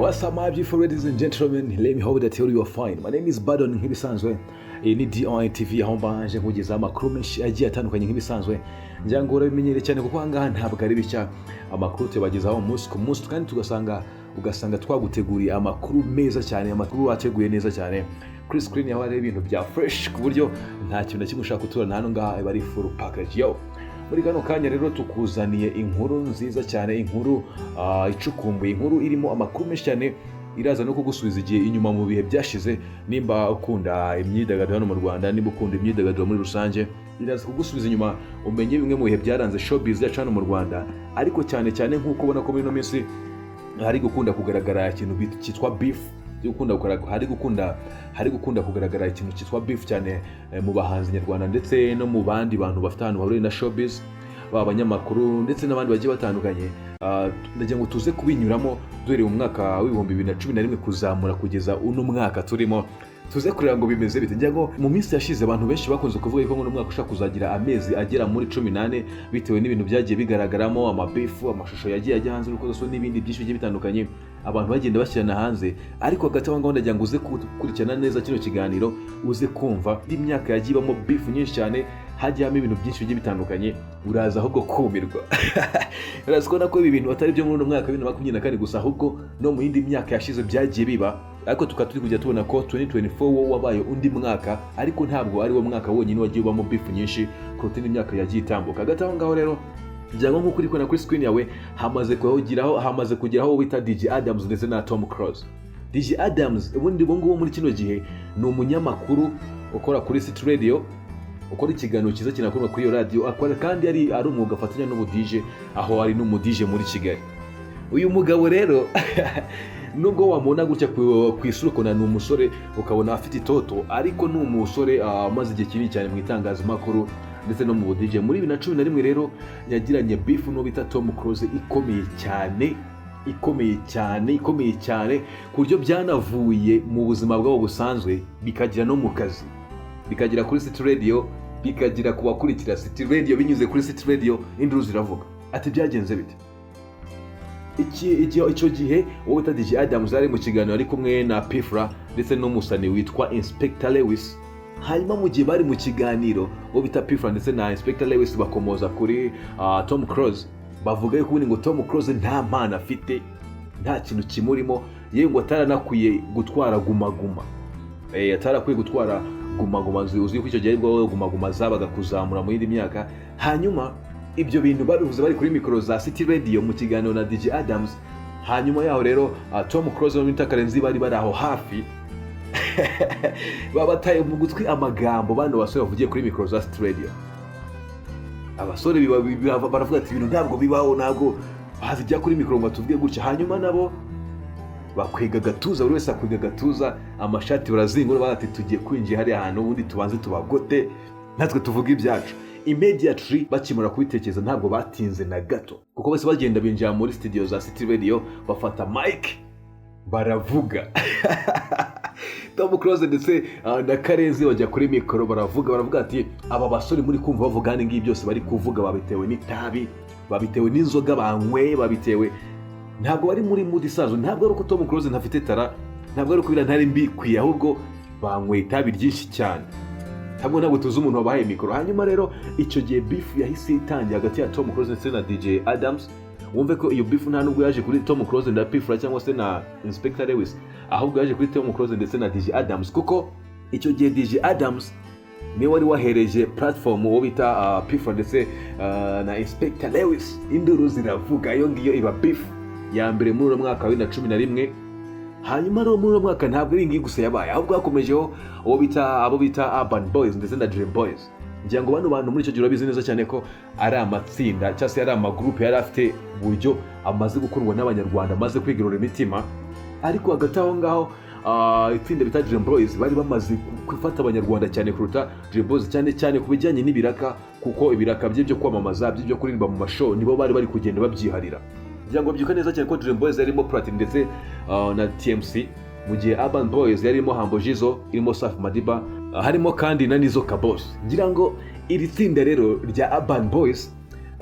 What's up my beautiful ladies and gentlemen, let me hope that you are fine. My name is Badon nk'ibisanzwe. Ni DOI TV aho mbanje kugeza amakuru menshi agiye atandukanye nk'ibisanzwe. Njyango urabimenyere cyane kuko ahangaha ntabwo ari bishya. Amakuru tubagezaho umunsi ku munsi kandi ugasanga twaguteguriye amakuru meza cyane, amakuru ateguye neza cyane. Kuri screen yaho hari ibintu bya fresh ku buryo nta kintu na kimwe ushaka gutura hano ngaha bari full package yo. Muri kano kanya rero tukuzaniye inkuru nziza cyane, inkuru icukumbuye, inkuru irimo amakuru menshi cyane, iraza no kugusubiza igihe inyuma mu bihe byashize. Nimba ukunda imyidagaduro hano mu Rwanda, nimba ukunda imyidagaduro muri rusange, iraza kugusubiza inyuma umenye bimwe mu bihe byaranze showbiz yacu hano mu Rwanda. Ariko cyane cyane nk'uko ubona ko muri no minsi hari gukunda kugaragara ikintu cyitwa beef, hari gukunda kugaragara ikintu cyitwa beef cyane mu bahanzi nyarwanda ndetse no mu bandi bantu bafite ahantu bahuriye na showbiz, abanyamakuru ndetse n'abandi bagiye batandukanye. Ndagira ngo tuze kubinyuramo duhereye mu mwaka w'ibihumbi 2011 kuzamura kugeza uno mwaka turimo, tuze kureba ngo bimeze bite. Njya ngo mu minsi yashize abantu benshi bakunze kuvuga ko uno mwaka ushaka kuzagira amezi agera muri 18 bitewe n'ibintu byagiye bigaragaramo, amabefu, amashusho yagiye ajya hanze n'uko n'ibindi byinshi bigiye bitandukanye abantu bagenda bashyirana hanze. Ariko hagati aho ngaho ndagira ngo uze gukurikirana neza kino kiganiro, uze kumva imyaka yagiye ibamo beef nyinshi cyane, hajyamo ibintu byinshi bigiye bitandukanye, uraza ahubwo kumirwa. Uraza kubona ko ibi bintu atari byo muri uno mwaka 2024 gusa, ahubwo no mu yindi myaka yashize byagiye biba. Ariko turi kujya tubona ko 2024 wo wabaye undi mwaka, ariko ntabwo ari wo mwaka wonyine wagiye ubamo beef nyinshi kuruta indi myaka yagiye itambuka. Hagati aho ngaho rero njyango nk'uko uri kubona kuri screen yawe hamaze kugeraho wita DJ Adams ndetse na Tom Cruise. DJ Adams ubundi ngo muri kino gihe ni umunyamakuru ukora kuri City Radio, ukora ikiganiro cyiza kinakorwa kuri iyo radio, akora kandi ari umwuga afatanya n'ubu DJ, aho ari n'umu DJ muri Kigali. Uyu mugabo rero nubwo wamubona gutya ku isura ukabona ni umusore, ukabona afite itoto, ariko ni umusore amaze igihe kinini cyane mu itangazamakuru ndetse no mu DJ. Muri 2011 rero yagiranye beef no bita Tom Cruise ikomeye cyane ku buryo byanavuye mu buzima bwabo busanzwe bikagira no mu kazi, bikagira kuri City Radio, bikagira kubakurikira City Radio. Binyuze kuri City Radio induru ziravuga ati byagenze bite. Icyo gihe wowe ta DJ Adams ari mu kiganiro ari kumwe na Pifra ndetse n'umusani witwa Inspector Lewis. Hanyuma mu gihe bari mu kiganiro wo bita Pifra ndetse na Inspector Lewis bakomoza kuri Tom Cruise, bavuga yuko ngo Tom Cruise nta mpano afite, nta kintu kimurimo, yewe ngo ataranakwiye gutwara gumaguma. Atarakwiye gutwara gumaguma, uzi ko icyo gihe bwo gumaguma zabaga kuzamura mu yindi myaka. Hanyuma ibyo bintu babivuze bari kuri mikoro za City Radio mu kiganiro na DJ Adams. Hanyuma yaho rero Tom Cruise n'Inta Karenzi bari aho hafi babataye mu gutwi amagambo bano basore bavugiye kuri mikoro za City Radio. Abasore baravuga ati ibintu ntabwo bibaho, ntabwo bazijya kuri mikoro ngo tuvuge gutya. Hanyuma nabo bakwega gatuza, buri wese akwega gatuza, amashati barazingura bati tugiye kwinjira hari ahantu ubundi tubanze tubagote natwe tuvuga ibyacu. Immediately bakimura kubitekereza ntabwo batinze na gato, kuko bose bagenda binjira muri studio za City Radio, bafata mic baravuga. Tom Cruise ndetse na Karenzi bajya kuri mikoro baravuga ati aba basore muri kumva bavuga hano ngibi byose bari kuvuga babitewe n'itabi, babitewe n'inzoga banyweye, babitewe ntabwo bari muri mood isanzwe. Ntabwo ari uko Tom Cruise ntafite tara, ntabwo ari uko ntari mbi kwiye, ahubwo banyweye itabi ryinshi cyane. Ntabwo tuzi umuntu wabahaye mikoro. Hanyuma rero icyo gihe beef yahise itangira hagati ya Tom Cruise ndetse na DJ Adams. Wumve ko iyo beef nta nubwo yaje kuri Tom Cruise na Pifra cyangwa se na Inspector Lewis, ahubwo yaje kuri Tom Cruise ndetse na DJ Adams, kuko icyo gihe DJ Adams niwe wari wahereje platform wo bita Pifra ndetse na Inspector Lewis. Induru ziravuga, iyo ngiyo iba beef ya mbere muri mwaka wa 2011. Hanyuma rero muri mwaka ntabwo ari ngiye gusa yabaye, ahubwo hakomejeho abo bita Urban Boys ndetse na Dream Boys. Ngira ngo bano bantu muri icyo gihe babizi neza cyane ko ari amatsinda cyangwa se ari amagroupe yari afite buryo amaze gukundwa n'abanyarwanda, amaze kwigirira imitima. Ariko hagati aho ngaho itsinda bita Dream Boys bari bamaze kwifata abanyarwanda cyane kuruta Dream Boys, cyane ku bijyanye n'ibiraka, kuko ibiraka byo kwamamaza, byo kuririmba mu mashow nibo bari kugenda babyiharira. Ngira ngo byuka neza cyane ko Dream Boys yarimo Platinum ndetse na TMC, mu gihe Urban Boys yarimo Hambo Jizo, irimo Safi Madiba, harimo kandi na Nizo Kabos. Ngira ngo iri tsinda rero rya Urban Boys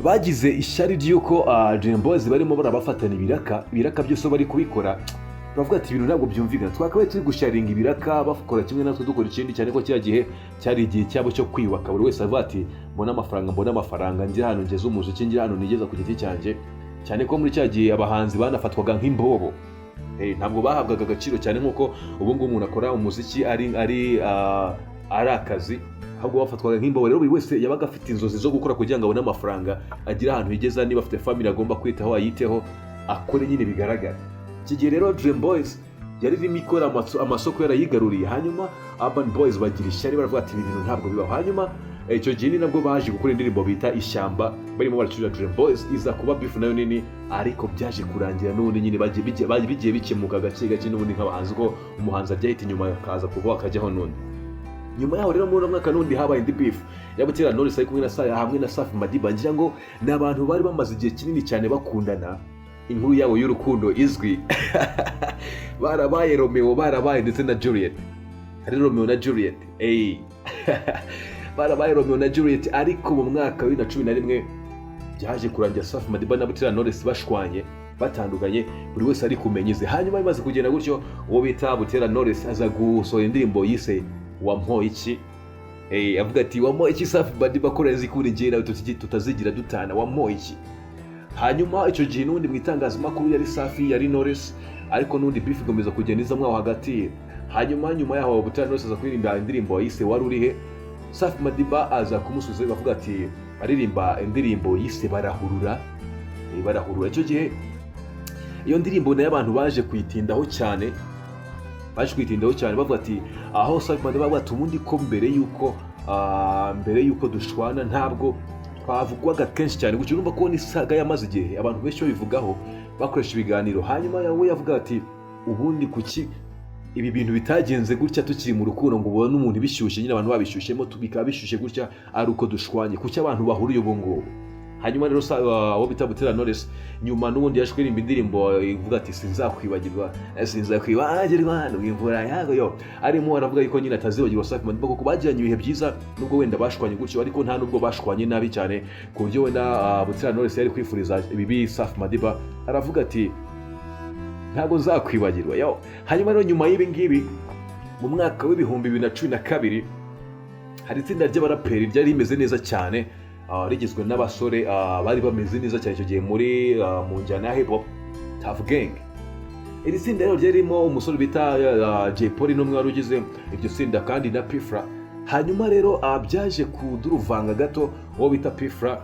bagize ishyari ry'uko Dream Boys barimo barabafatana ibiraka byose bari kubikora bavuga ati ibintu ntabwo byumvikana, twakabaye turi gusharinga ibiraka bakora kimwe natwe dukora ikindi, cyane ko cya gihe cyari igihe cyabo cyo kwiyubaka, buri wese avuga ati mbona amafaranga njye hano ngeze umuziki, njye hano nigeza ku giti cyanjye, cyane ko muri cya gihe abahanzi banafatwaga nk'imbobo, ntabwo bahabwaga agaciro cyane nk'uko ubu ngubu umuntu akora umuziki ari akazi, ahubwo bafatwaga nk'imbobo. Rero buri wese yabaga afite inzozi zo gukora kugira ngo abone amafaranga, agire ahantu yigeza, niba afite family agomba kwitaho ayiteho, akore nyine bigaragara. Iki gihe rero Dream Boys yari irimo ikora amasoko yarayigaruriye, hanyuma Urban Boys bagira ishyari baravuga ati ibi bintu ntabwo bibaho. Hanyuma icyo gihe ni nabwo baje gukora indirimbo bita Ishyamba, barimo baracurira Dream Boys, iza kuba beef nayo nini, ariko byaje kurangira n'ubundi nyine bigiye bikemuka gake gake n'ubundi nk'abahanzi, ko umuhanzi ajya ahita inyuma akaza kuva akajyaho n'undi. Nyuma yaho rero muri mwaka n'undi habaye indi beef ya Butera Knowless ari hamwe na Safi Madiba, ngira ngo ni abantu bari bamaze igihe kinini cyane bakundana, inkuru yabo y'urukundo izwi barabaye Romeo, barabaye ndetse na Juliet, ari Romeo na Juliet, barabaye Romeo na Juliet, ariko mu mwaka wa 2011 byaje kurangira Safi Madiba na Butera Knowless bashwanye, batandukanye, buri wese ari kumenyeze. Hanyuma bimaze kugenda gutyo, uwo bita Butera Knowless aza gusohora indirimbo yise Wampoye iki, avuga ati wampoye iki Safi Madiba ko renzi kuri njye nawe tutazigira dutana, wampoye iki. Hanyuma icyo gihe n'undi mu itangazamakuru yari Safi, yari Knowless, ariko n'undi beef igomeza kugenda izamwa aho hagati. Hanyuma nyuma yaho Butera Knowless aza kuririmba indirimbo yise Wari urihe, Safi Madiba aza kumusubiza bavuga ati aririmba indirimbo yise Barahurura. Icyo gihe iyo ndirimbo nayo abantu baje kuyitindaho cyane, bavuga ati aho Safi Madiba bavuga ati ubundi ko mbere yuko dushwana ntabwo twavugwaga kenshi cyane gutyo. Urumva ko ni saga yamaze igihe abantu benshi bivugaho bakoresha ibiganiro. Hanyuma yawe yavuga ati ubundi kuki ibi bintu bitagenze gutya tukiri mu rukundo, ngo ubone umuntu bishyushye, nyine abantu babishyushyemo tubika bishyushye gutya ari uko dushwanye, kuki abantu bahuriye ubu ngubu. Hanyuma rero abo bita Butera Knowless nyuma n'ubundi yaje kuririmba indirimbo ivuga ati sinzakwibagirwa n'imvura yago yo, arimo aravuga yuko nyine atazibagirwa Safi Madiba kuko bagiranye ibihe byiza, nubwo wenda bashwanye gutyo, ariko nta nubwo bashwanye nabi cyane ku buryo wenda Butera Knowless yari kwifuriza ibibi Safi Madiba, aravuga ati ntabwo nzakwibagirwa yo. Hanyuma rero nyuma y'ibi ngibi mu mwaka wa 2012 hari itsinda ry'abaraperi ryari rimeze neza cyane, rigizwe n'abasore bari bameze neza cyane icyo gihe muri mu njyana ya hip hop, Tough Gang. Iri tsinda rero ryarimo umusore bita Jay Polly n'umwe wari ugize iryo tsinda kandi na Pfra. Hanyuma rero byaje kuduruvanga gato, uwo bita Pfra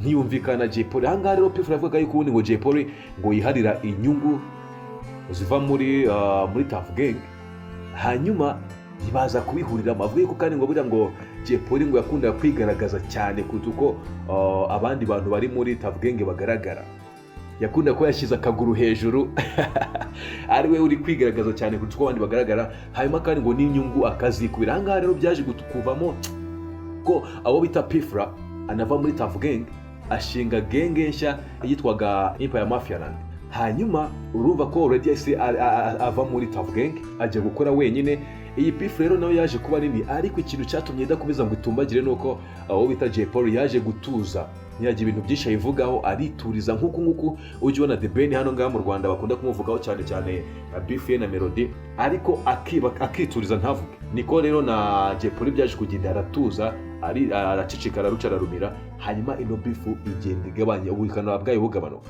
ntiyumvikana Jay Polly. Ahangaha rero Pfra yavuga yuko ubundi ngo Jay Polly ngo yiharira inyungu ziva muri Tough Gang, hanyuma baza kubihuriramo. Avuga yuko kandi ngo buriya ngo Jay Polly ngo yakundaga kwigaragaza cyane kuruta uko abandi bantu bari muri Tough Gang bagaragara, yakunda ko yashyize akaguru hejuru ari we uri kwigaragaza cyane kuruta uko abandi bagaragara. Hanyuma kandi ngo n'inyungu akazikubira. Ahangaha rero byaje kuvamo ko abo bita Pfra anava muri Tough Gang ashinga genge nshya yitwaga Empire Mafia Land. Hanyuma urumva ko already ava muri Tough Gang ajya gukora wenyine. Iyi beef rero nayo yaje kuba nini, ariko ikintu cyatumye idakomeza ngo itumbagire nuko abo bita Jay Polly yaje gutuza, ntiyagira ibintu byinshi ayivugaho, arituriza nk'uku ujya ubona The Ben hano ngaha mu Rwanda bakunda kumuvugaho cyane cyane beef ye na Melody, ariko akituriza ntavuge. Niko rero na Jay Polly byaje kugenda aratuza, aracicikara rucararumira. Hanyuma ino beef igenda igabanya, ubukana bwayo bugabanuka,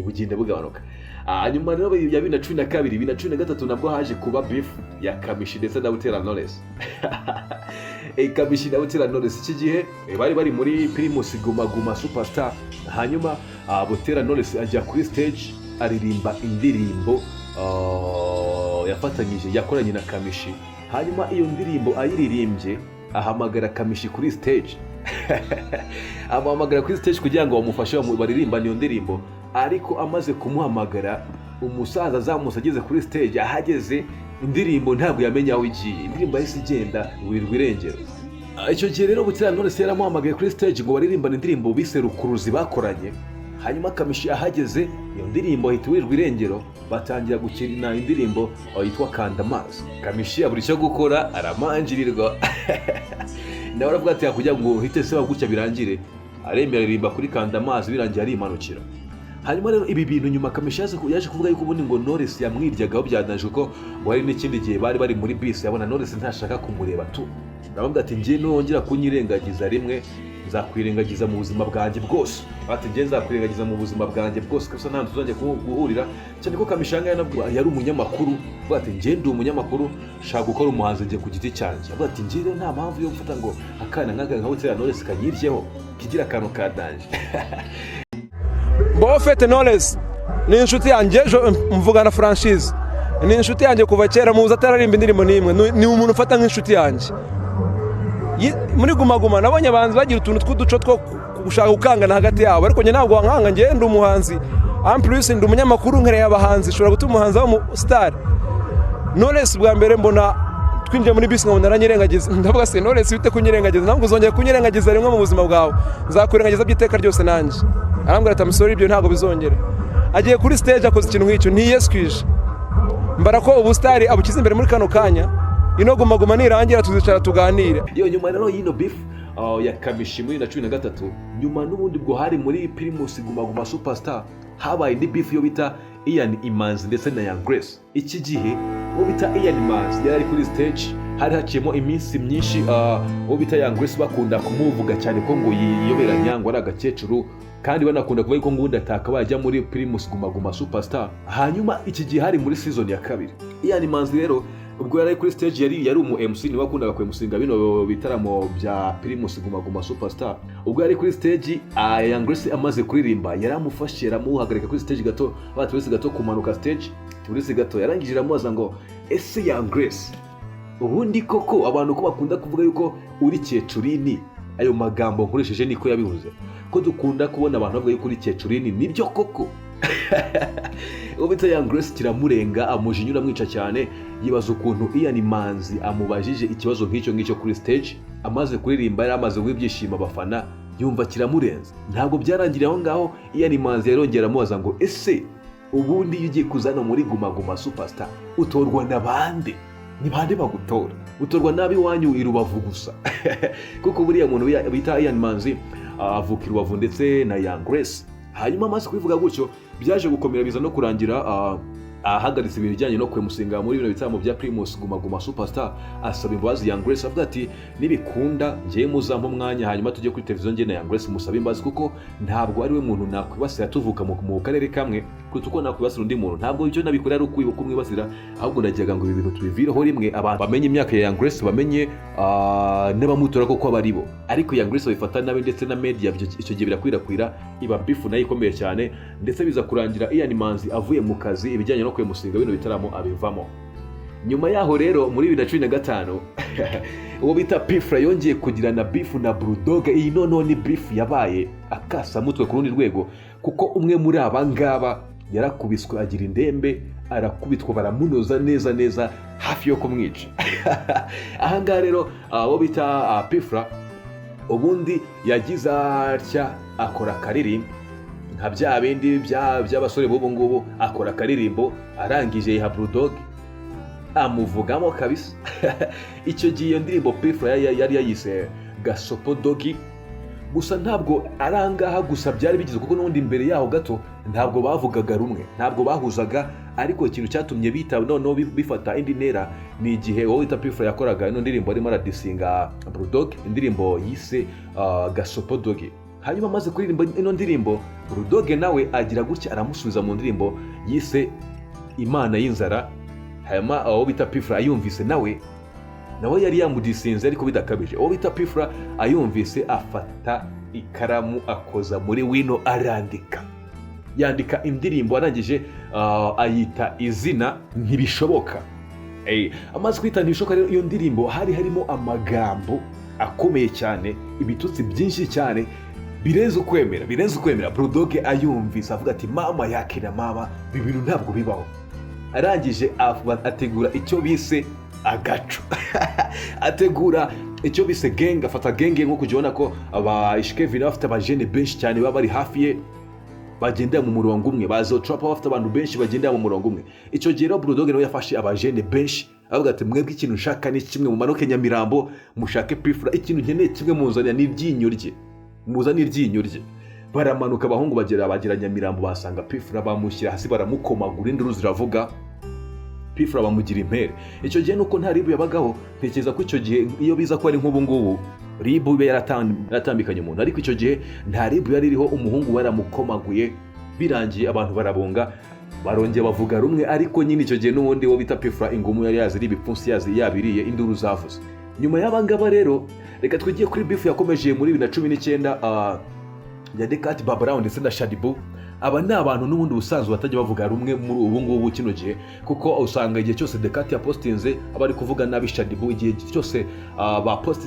bugenda bugabanuka. Hanyuma rero ya 2012 2013 nabwo haje kuba beef ya Kamishi ndetse na Butera Knowless. Kamishi na Butera Knowless iki gihe bari muri Primus Guma Superstar. Hanyuma Butera Knowless ajya kuri stage aririmba indirimbo yakoranye na Kamishi. Hanyuma iyo ndirimbo ayiririmbye ahamagara Kamishi kuri stage amuhamagara kuri stage kugira ngo bamufashe baririmba niyo ndirimbo. Ariko amaze kumuhamagara umusaza azamutse ageze kuri stage, ahageze indirimbo ntabwo yamenya aho igiye, indirimbo yahise igenda wirirwa irengero. Icyo gihe rero Butera Knowless yaramuhamagaye kuri stage ngo baririmbane indirimbo bise Rukuruzi bakoranye. Hanyuma Kamishi ahageze iyo ndirimbo ahita wirirwa irengero, batangira gukina indirimbo yitwa Kandamazi. Kamishi abura icyo gukora aramanjirirwa nawe aravuga ati kugira ngo hite se bagutya birangire, aremera ririmba kuri Kandamazi birangiye arimanukira. hanyuma rero ibi bintu nyuma Kamichi yaje kuvuga yuko ubundi ngo Knowless yamwiryagaho byadanije ko wari n'ikindi gihe bari muri bisi yabona Knowless ntashaka kumureba tu ndavuga ati ngiye nongera kunyirengagiza rimwe nzakwirengagiza mu buzima bwanjye bwose ati ngiye nzakwirengagiza mu buzima bwanjye bwose kasa nta tuzajya guhurira cyane ko Kamichi yari umunyamakuru avuga ati ngiye ndi umunyamakuru shaka gukora umuhanzi ngiye ku giti cyanjye avuga ati ngiye nta mpamvu yo gufata ngo akana nka Butera Knowless kanyiryeho kigira akantu ka danje Bofete Knowless ni inshuti yanjye mvugana franchise ni inshuti yanjye kuva kera muza atararimba indirimbo n'imwe ni umuntu ufata nk'inshuti yanjye muri guma nabonye abanzi bagira utuntu tw'uduco two gushaka gukangana hagati yabo ariko njye ntabwo wankanga njye ndi umuhanzi en plus ndi umunyamakuru nkereye abahanzi ushobora gutuma umuhanzi wa star Knowless bwa mbere mbona twinjiye muri bisi nkabona aranyirengagiza ndavuga se Knowless bite kunyirengagiza ntabwo uzongera kunyirengagiza rimwe mu buzima bwawe nzakwirengagiza by'iteka ryose nanjye arambwira ati amusore ibyo ntabwo bizongera agiye kuri stage akoze ikintu nk'icyo ntiyeskwije mbara ko ubu star abukiza imbere muri kano kanya ino guma nirangira tuzicara tuganire yo nyuma rero yino beef ya Kamichi muri 2013 nyuma n'ubundi bwo hari muri Primus guma superstar habaye indi beef yo bita Ian Imanzi ndetse na Young Grace iki gihe wo bita Ian Imanzi yari kuri stage hari haciyemo iminsi myinshi wo bita Young Grace bakunda kumuvuga cyane ko ngo yiyoberanya ngo ari agakecuru kandi banakunda kuvuga ko ngundi ataka bajya muri Primus guma superstar hanyuma iki gihe hari muri season ya kabiri Ian Imanzi rero ubwo yari kuri stage yari umu MC ni wakundaga kwemusinga bino bitaramo bya Primus guma superstar ubwo yari kuri stage Young Grace amaze kuririmba yaramufashe yaramuhagarika kuri stage gato batwese gato kumanuka stage turisi gato yarangije ramubaza ngo ese Young Grace ubundi koko abantu ko bakunda kuvuga yuko uri Kecurini ayo magambo nkoresheje niko yabivuze ko dukunda kubona abantu bavuga yuko uri Kecurini nibyo koko ubita Young Grace kiramurenga amujinyura mwica cyane yibaza ukuntu Ian Imanzi amubajije ikibazo nk'icyo kuri stage amaze kuririmba yari amaze guhibyishima abafana yumva kiramurenza ntabwo byarangiriye aho ngaho Ian Imanzi yarongera amubaza ngo ese ubundi iyo ugiye kuzana muri guma superstar utorwa n'abandi ni bande bagutora utorwa nabi wanyu i Rubavu gusa kuko buriya muntu bita Ian Imanzi avuka i Rubavu ndetse na Young Grace hanyuma amaze kubivuga gutyo byaje gukomera biza no kurangira ahagaritse ibijyanye no kwemusinga muri bino bitaramo bya Primus guma superstar asaba imbabazi Young Grace avuga ati nibikunda ngiye muzampa umwanya hanyuma tujye kuri televiziyo ngiye na Young Grace musaba imbabazi kuko ntabwo ari we muntu nakwibasira tuvuka mu karere kamwe kuko uko nakwibasira undi muntu ntabwo ibyo nabikora ari kumwibasira ahubwo ndagira ngo ibi bintu tubivireho rimwe abantu bamenye imyaka ya Young Grace bamenye n'abamutora koko abari bo ariko Young Grace babifata nabi ndetse na media icyo gihe birakwirakwira iba beef nayo ikomeye cyane ndetse biza kurangira Ian Imanzi avuye mu kazi ibijyanye no kwemusinga bino bitaramo abivamo nyuma yaho rero muri 2015 uwo bita Pifra yongeye kugirana beef na Bulldog iyi noneho ni beef yabaye akasa mutwe ku rundi rwego kuko umwe muri abangaba yarakubiswe agira indembe arakubitwa baramunoza neza hafi yo kumwica ahangaha rero uwo bita Pifra ubundi yagize atya akora karirimbo nka bya bindi by'abasore b'ubu ngubu akora karirimbo arangije yiha Bulldog amuvugamo kabisa icyo gihe iyo ndirimbo Pifra yari yayise Gasopo Dogi gusa ntabwo arangaha gusa byari bigize kuko n'undi imbere yaho gato ntabwo bavugaga rumwe ntabwo bahuzaga ariko ikintu cyatumye bita noneho bifata indi ntera ni igihe wowe wita Pifra yakoraga ino ndirimbo arimo aradisinga Bulldog indirimbo yise Gasopo Dogi hanyuma amaze kuririmba ino ndirimbo Bulldog nawe agira gutya aramusubiza mu ndirimbo yise Imana y'inzara hanyuma aho bita Pifra ayumvise nawe yari yamudisinze ariko bidakabije uwo bita Pifra ayumvise afata ikaramu akoza muri wino arandika yandika indirimbo arangije ayita izina ntibishoboka amaze kwita ntibishoboka rero iyo ndirimbo hari harimo amagambo akomeye cyane ibitutsi byinshi cyane birenze ukwemera Bulldog ayumvise avuga ati mama yakira mama bibintu ntabwo bibaho arangije ategura icyo bise agacu ategura icyo bise gang afata genge nko kujyona ko abashikevina bafite abajene benshi cyane baba bari hafi ye bagendera mu murongo umwe bazo trap bafite abantu benshi bagendera mu murongo umwe icyo gihe Bulldog nawe yafashe abajene benshi avuga ati mwebwe ikintu nshaka ni kimwe mu manuke Nyamirambo mushake Pifra ikintu nkeneye kimwe muzanira n'iryinyo rye baramanuka abahungu bagera Nyamirambo basanga Pfla bamushyira hasi baramukomagura induru ziravuga Pfla bamugira impere. Icyo gihe nuko nta ribu yabagaho, ntekereza ko icyo gihe iyo biza ko ari nk'ubu ngubu ribu be yaratambikanye umuntu, ariko icyo gihe nta ribu yari iriho, umuhungu baramukomaguye birangiye abantu barabunga barongeye bavuga rumwe, ariko nyine icyo gihe n'ubundi wo bita Pfla ingumu yari yaziri ibipfunsi yabiriye induru zavuze. Nyuma y'abangaba rero reka twigiye kuri beef yakomeje muri 2019 ya Decat Babarawo ndetse na Shadibu. Aba ni abantu n'ubundi ubusanzwe batajya bavuga rumwe muri ubu ngubu kino gihe, kuko usanga igihe cyose Decat yapostinze abari kuvuga nabi Shadibu, igihe cyose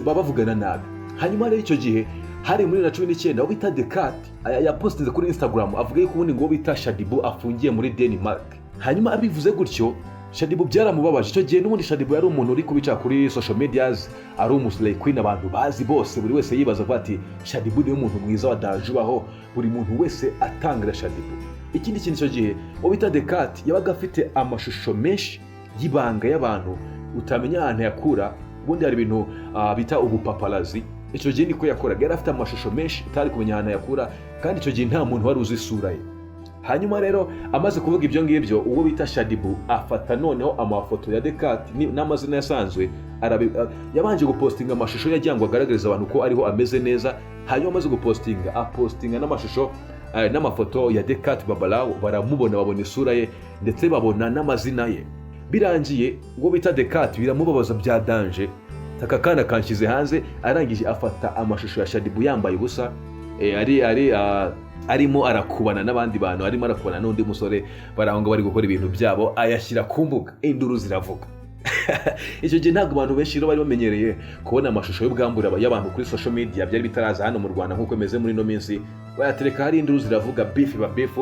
bavugana nabi. Hanyuma rero icyo gihe hari muri 2019 aho bita Decat yapostinze kuri Instagram avuga ko ubundi ngo bita Shadibu afungiye muri Denmark. Hanyuma abivuze gutyo Shadibu byaramubabaje. Icyo gihe n'ubundi Shadibu yari umuntu uri kubica kuri social medias, ari umuslay queen abantu bazi bose, buri wese yibaza ko ati Shadibu ni umuntu mwiza wadajubaho, buri muntu wese atangira Shadibu. Ikindi kintu icyo gihe ubita Decat yabaga afite amashusho menshi y'ibanga y'abantu utamenya ahantu yakura. Ubundi hari ibintu bita ubupaparazi, icyo gihe niko yakoraga, yari afite amashusho menshi utari kumenya ahantu yakura, kandi icyo gihe nta muntu wari uzi isura ye. Hanyuma rero amaze kuvuga ibyo ngibyo, uwo bita Shadibu afata noneho amafoto ya Decat n'amazina yasanzwe, yabanje gupostinga amashusho yagiye ngo agaragariza abantu ko ariho ameze neza. Hanyuma amaze apostinga n'amashusho n'amafoto ya Decat Babarawo, baramubona, babona isura ye ndetse babona n'amazina ye. Birangiye uwo bita Decat biramubabaza bya danje, aka kana kanshize hanze. Arangije afata amashusho ya Shadibu yambaye ubusa, arimo arakubana n'abandi bantu, arimo arakubana n'undi musore, barahonga bari gukora ibintu byabo, ayashyira ku mbuga, induru ziravuga. Icyo gihe ntabwo abantu benshi bari bamenyereye kubona amashusho y'ubwambure y'abantu kuri social media, byari bitaraza hano mu Rwanda nk'uko bimeze muri ino minsi. Bayatereka hari induru ziravuga beef ba beef,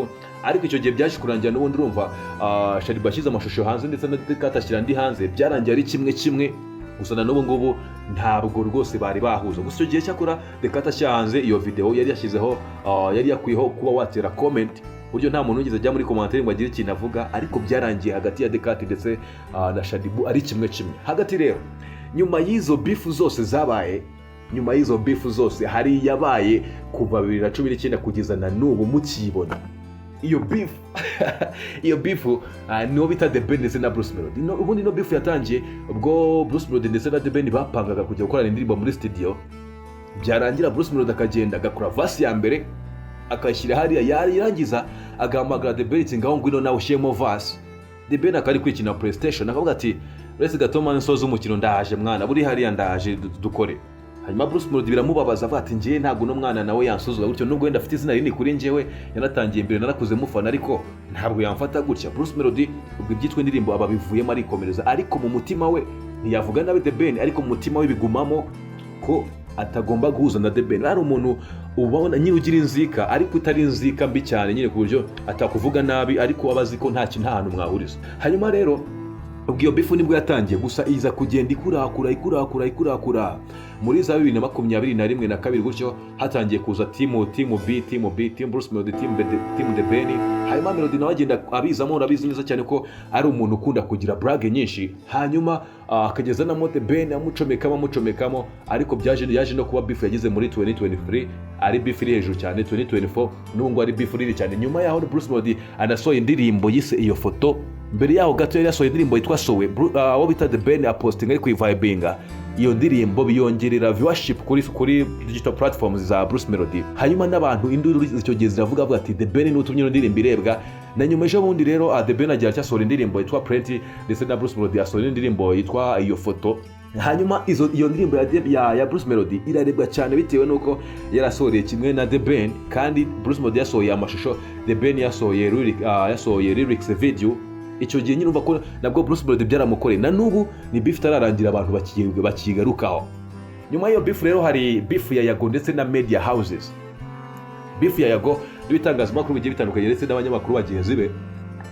ariko icyo gihe byaje kurangira n'ubundi urumva Shadibu ashyize amashusho hanze ndetse na Decat ashyira andi hanze, byarangiye ari kimwe gusa na n'ubu ngubu ntabwo rwose bari bahuza. Gusa icyo gihe cyakora Decat ashyira hanze iyo video yari yashyizeho yari yakwiyeho kuba watera comment, buryo nta muntu wigeze ajya muri commentaire ngo agire ikintu avuga, ariko byarangiye hagati ya Decat ndetse na Shadibu ari kimwe. Hagati rero nyuma y'izo beef zose hari yabaye kuva 2019 kugeza na n'ubu mukibona iyo beef. Iyo beef niwo bita The Ben ndetse na Bruce Melody. Ubundi no beef yatangiye ubwo Bruce Melody ndetse na The Ben bapangaga kujya gukorana indirimbo muri studio, byarangira Bruce Melody akagenda agakora verse ya mbere akashyira hariya, yarangiza agahamagara The Ben ngaho ngwino nawe ushyiremo verse. The Ben akari kwikina PlayStation akavuga ati uretse gatoma nsoza umukino ndaje mwana, buri hariya ndaje dukore. Hanyuma Bruce Melody biramubabaza avuga ati ngiye ntabwo no mwana nawe yansuzwa gutyo, nubwo wenda afite izina rinini kuri njyewe, yanatangiye mbere narakuze mufana, ariko ntabwo yamfata gutya. Bruce Melody ubwo ibyitwa indirimbo ababivuyemo arikomereza, ariko mu mutima we ntiyavuga nawe The Ben, ariko mu mutima we bigumamo ko atagomba guhuza na The Ben. Ari umuntu ubona nyine ugira inzika, ariko itari inzika mbi cyane nyine ku buryo atakuvuga nabi, ariko abazi ko nta hantu mwahuriza. Hanyuma rero ubwo iyo beef nibwo yatangiye, gusa iza kugenda ikurakura muri za 2021 na 2 gutyo. Hatangiye kuza team B, team Bruce Melody, team The Ben. Hanyuma Melody nawe agenda abizamo, urabizi neza cyane ko ari umuntu ukunda kugira brag nyinshi. Hanyuma akageza na The Ben amucomekamo, ariko yaje no kuba beef yagize muri 2023, ari beef iri hejuru cyane. 2024 nubwo ari beef iri cyane. Nyuma yaho Bruce Melody anasohoye indirimbo yise iyo foto. Mbere yaho gato yari yasohoye indirimbo yitwa Sowe, abo bita The Ben apostinga ari kuyivibinga. Iyo ndirimbo biyongerera viewership kuri digital platforms za Bruce Melody. Hanyuma n'abantu induru icyo gihe ziravuga ati The Ben n'utumye indirimbo irebwa. Na nyuma ejo bundi rero The Ben agira cyasohora indirimbo yitwa Plenty ndetse na Bruce Melody asohora indirimbo yitwa iyo foto. Hanyuma iyo ndirimbo ya Bruce Melody irarebwa cyane bitewe nuko yarasohoreye kimwe na The Ben, kandi Bruce Melody yasohoye amashusho, The Ben yasohoye lyrics video. Icyo gihe nyine umva ko nabwo Bruce Melody byaramukoreye, na n'ubu ni beef tararangira abantu bakigarukaho. Nyuma y'iyo beef rero hari beef ya Yago ndetse na media houses. Beef ya Yago n'ibitangazamakuru bigiye bitandukanye ndetse n'abanyamakuru bagenzi be,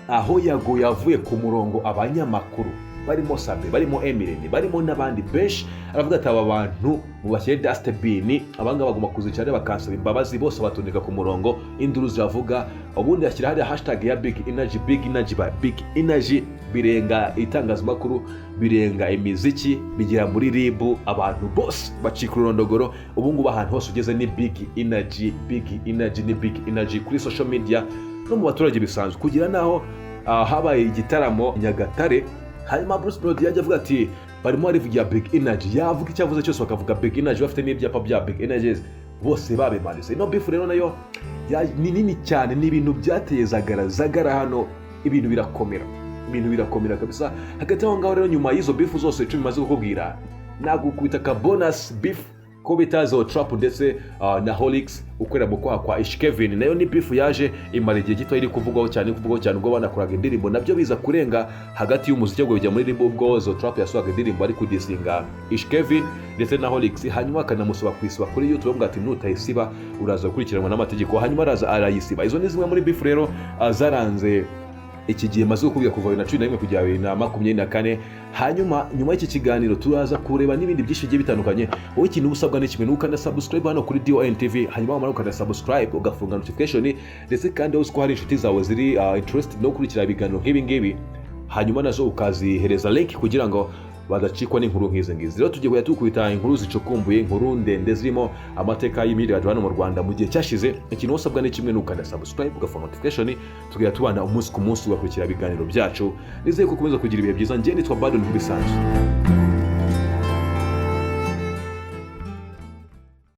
aho Yago yavuye ku murongo abanyamakuru barimo Sabe, barimo Emirene, barimo n'abandi benshi. Aravuga ati aba bantu mubashyire dustbin, abangaba bagomba kuzicara bakansaba imbabazi, bose batondeka ku murongo, induru ziravuga. Ubundi ashyira hariya hashtag ya Big Energy, Big Energy ba Big Energy, birenga itangazamakuru, birenga imiziki, bigera muri RIB, abantu bose bacika urondogoro. Ubu ngubu ahantu hose ugeze ni Big Energy, Big Energy ni Big Energy kuri social media no mu baturage bisanzwe, kugira naho habaye igitaramo Nyagatare, hanyuma Bruce Melody yajya avuga ati barimo barivugira Big Energy, yavuga icyo avuze cyose bakavuga Big Energy, bafite n'ibyapa bya Big Energy, bose babimanitse. No beef rero nayo ni nini cyane, ni ibintu byateye zagara hano, ibintu birakomera kabisa. Hagati aho ngaho rero, nyuma y'izo beef zose 10 maze kukubwira, nagukubita ka bonus beef ko bitazo trap ndetse na Holix ukorera mu kwa Ishkevin, nayo ni beef yaje imara igihe gito iri kuvugwaho cyane ubwo banakoraga indirimbo, nabyo biza kurenga hagati y'umuziki ngo bijya muri RIB, ubwo zo trap yasohoraga indirimbo ari kudisinga Ishkevin ndetse na Holix, hanyuma akanamusaba kwisiba kuri YouTube ngo ati nutayisiba uraza gukurikiranwa n'amategeko, hanyuma araza arayisiba. Izo ni zimwe muri beef rero zaranze iki gihe maze kukubwira kuva 2011 kugera 2024. Hanyuma nyuma y'iki kiganiro turaza kureba n'ibindi byinshi bigiye bitandukanye. Wowe ikintu usabwa ni kimwe, nukanda subscribe hano kuri DON TV, hanyuma wamara ukanda subscribe ugafunga notification, ndetse kandi uzi ko hari inshuti zawe ziri interested no kurikira ibiganiro nk'ibi ngibi, hanyuma nazo ukazihereza link kugira ngo badacikwa n'inkuru nk'izi ngizi. Rero tugiye tukubita inkuru zicukumbuye, inkuru ndende zirimo amateka y'imyidagaduro hano mu Rwanda mu gihe cyashize. Ikintu usabwa ni kimwe, nukanda subscribe ugafunga notification, tugiye tubana umunsi ku munsi ugakurikira ibiganiro byacu. Nizeye ko ukomeza kugira ibihe byiza. Njye nitwa Badon bisanzwe.